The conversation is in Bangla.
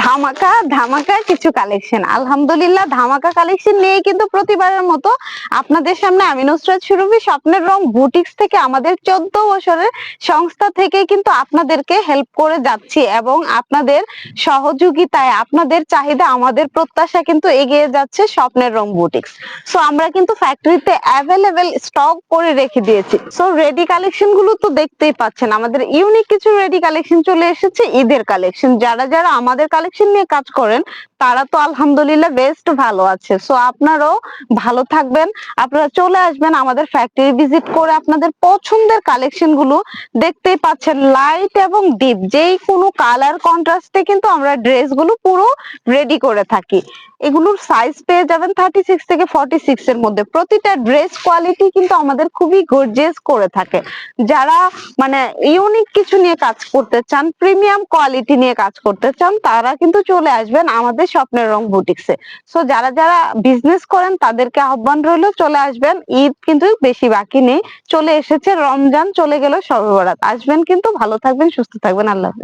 ধামাকা ধামাকা কিছু কালেকশন, আলহামদুলিল্লাহ ধামাকা কালেকশন নিয়ে কিন্তু প্রতিবারের মতো আপনাদের সামনে আমি নুসরাত সুরভি স্বপ্নের রং বুটিক্স থেকে আমাদের 14 বছরের সংস্থা থেকে কিন্তু আপনাদেরকে হেল্প করে যাচ্ছি এবং আপনাদের সহযোগিতায় আপনাদের চাহিদা আমাদের প্রত্যাশা কিন্তু এগিয়ে যাচ্ছে স্বপ্নের রং বুটিক্স। সো আমরা কিন্তু ফ্যাক্টরিতে অ্যাভেলেবেল স্টক করে রেখে দিয়েছি। সো রেডি কালেকশন গুলো তো দেখতেই পাচ্ছেন, আমাদের ইউনিক কিছু রেডি কালেকশন চলে এসেছে, ঈদের কালেকশন। যারা যারা আমাদের কালেকশন নিয়ে কাজ করেন তারা তো আলহামদুলিল্লাহ বেস্ট ভালো আছে। সো আপনারাও ভালো থাকবেন, আপনারা চলে আসবেন আমাদের ফ্যাক্টরি ভিজিট করে আপনাদের পছন্দের কালেকশন গুলো দেখতেই পাচ্ছেন, লাইট এবং ডিপ যেই কোনো কালার কন্ট্রাস্টে কিন্তু আমরা ড্রেস গুলো পুরো রেডি করে থাকি। এগুলোর সাইজ পেয়ে যাবেন 36 থেকে 46 এর মধ্যে। প্রতিটা ড্রেস কোয়ালিটি কিন্তু আমাদের খুবই গর্জিয়াস করে থাকে। যারা মানে ইউনিক কিছু নিয়ে কাজ করতে চান, প্রিমিয়াম কোয়ালিটি নিয়ে কাজ করতে চান, তারা কিন্তু চলে আসবেন আমাদের স্বপ্নের রং বুটিক্সে। সো যারা যারা বিজনেস করেন তাদেরকে আহ্বান রইল, চলে আসবেন। ঈদ কিন্তু বেশি বাকি নেই, চলে এসেছে, রমজান চলে গেল, শবে বরাত। আসবেন কিন্তু, ভালো থাকবেন, সুস্থ থাকবেন, আল্লাহ হাফেজ।